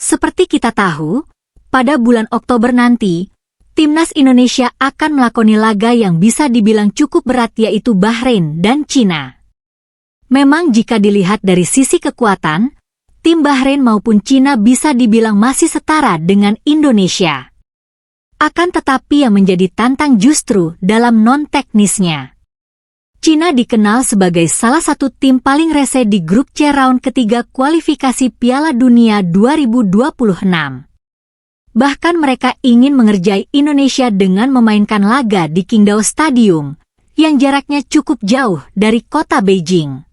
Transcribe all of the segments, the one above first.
Seperti kita tahu, pada bulan Oktober nanti, Timnas Indonesia akan melakoni laga yang bisa dibilang cukup berat, yaitu Bahrain dan Cina. Memang jika dilihat dari sisi kekuatan, tim Bahrain maupun Cina bisa dibilang masih setara dengan Indonesia. Akan tetapi yang menjadi tantang justru dalam non-teknisnya. Cina dikenal sebagai salah satu tim paling rese di grup C round ketiga kualifikasi Piala Dunia 2026. Bahkan mereka ingin mengerjai Indonesia dengan memainkan laga di Qingdao Stadium, yang jaraknya cukup jauh dari kota Beijing.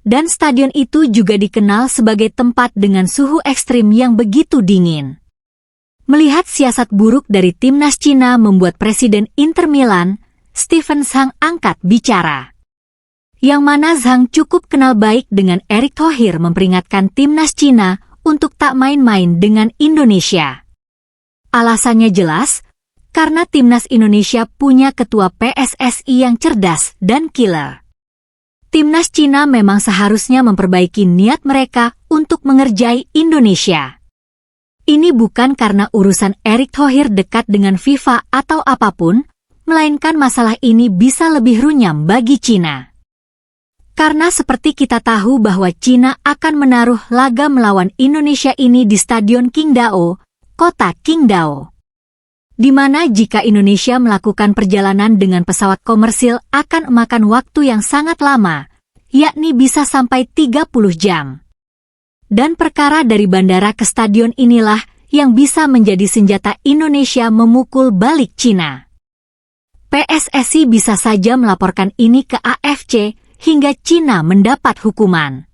Dan stadion itu juga dikenal sebagai tempat dengan suhu ekstrim yang begitu dingin. Melihat siasat buruk dari timnas Cina membuat Presiden Inter Milan, Steven Zhang angkat bicara. Yang mana Zhang cukup kenal baik dengan Erick Thohir memperingatkan timnas Cina untuk tak main-main dengan Indonesia. Alasannya jelas, karena timnas Indonesia punya ketua PSSI yang cerdas dan killer. Timnas Cina memang seharusnya memperbaiki niat mereka untuk mengerjai Indonesia. Ini bukan karena urusan Erick Thohir dekat dengan FIFA atau apapun, melainkan masalah ini bisa lebih runyam bagi Cina. Karena seperti kita tahu bahwa Cina akan menaruh laga melawan Indonesia ini di Stadion Qingdao, kota Qingdao. Di mana jika Indonesia melakukan perjalanan dengan pesawat komersil akan memakan waktu yang sangat lama, yakni bisa sampai 30 jam. Dan perkara dari bandara ke stadion inilah yang bisa menjadi senjata Indonesia memukul balik Cina. PSSI bisa saja melaporkan ini ke AFC hingga Cina mendapat hukuman.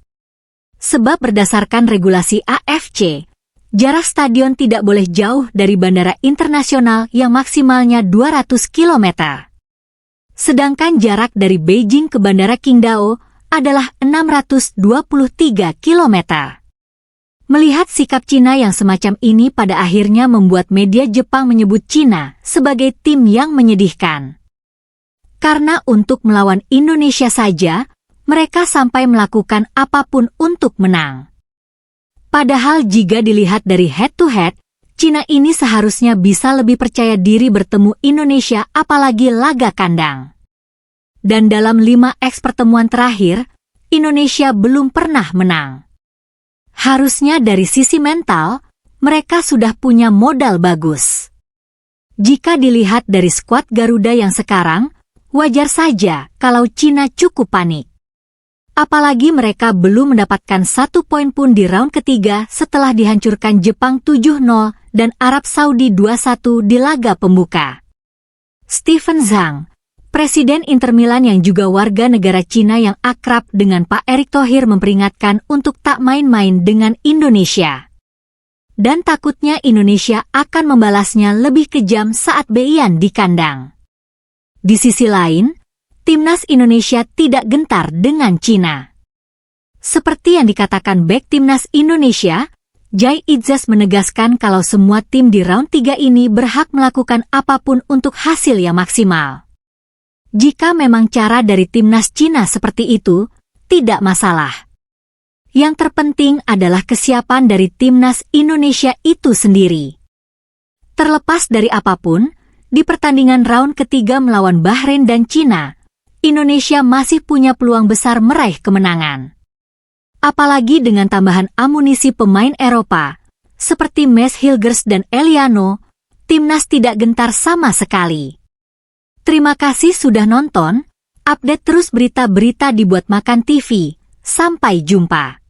Sebab berdasarkan regulasi AFC, jarak stadion tidak boleh jauh dari bandara internasional yang maksimalnya 200 km. Sedangkan jarak dari Beijing ke bandara Qingdao adalah 623 km. Melihat sikap Cina yang semacam ini pada akhirnya membuat media Jepang menyebut Cina sebagai tim yang menyedihkan. Karena untuk melawan Indonesia saja, mereka sampai melakukan apapun untuk menang. Padahal jika dilihat dari head-to-head, Cina ini seharusnya bisa lebih percaya diri bertemu Indonesia apalagi laga kandang. Dan dalam 5x pertemuan terakhir, Indonesia belum pernah menang. Harusnya dari sisi mental, mereka sudah punya modal bagus. Jika dilihat dari skuad Garuda yang sekarang, wajar saja kalau Cina cukup panik. Apalagi mereka belum mendapatkan 1 poin pun di round ketiga setelah dihancurkan Jepang 7-0 dan Arab Saudi 2-1 di laga pembuka. Steven Zhang, Presiden Inter Milan yang juga warga negara Cina yang akrab dengan Pak Erick Thohir memperingatkan untuk tak main-main dengan Indonesia. Dan takutnya Indonesia akan membalasnya lebih kejam saat beian di kandang. Di sisi lain, Timnas Indonesia tidak gentar dengan Cina. Seperti yang dikatakan bek Timnas Indonesia, Jai Idzas menegaskan kalau semua tim di round 3 ini berhak melakukan apapun untuk hasil yang maksimal. Jika memang cara dari timnas Cina seperti itu, tidak masalah. Yang terpenting adalah kesiapan dari timnas Indonesia itu sendiri. Terlepas dari apapun, di pertandingan round ketiga melawan Bahrain dan Cina, Indonesia masih punya peluang besar meraih kemenangan. Apalagi dengan tambahan amunisi pemain Eropa, seperti Mads Hilgers dan Eliano, timnas tidak gentar sama sekali. Terima kasih sudah nonton, update terus berita-berita dibuat Makan TV. Sampai jumpa.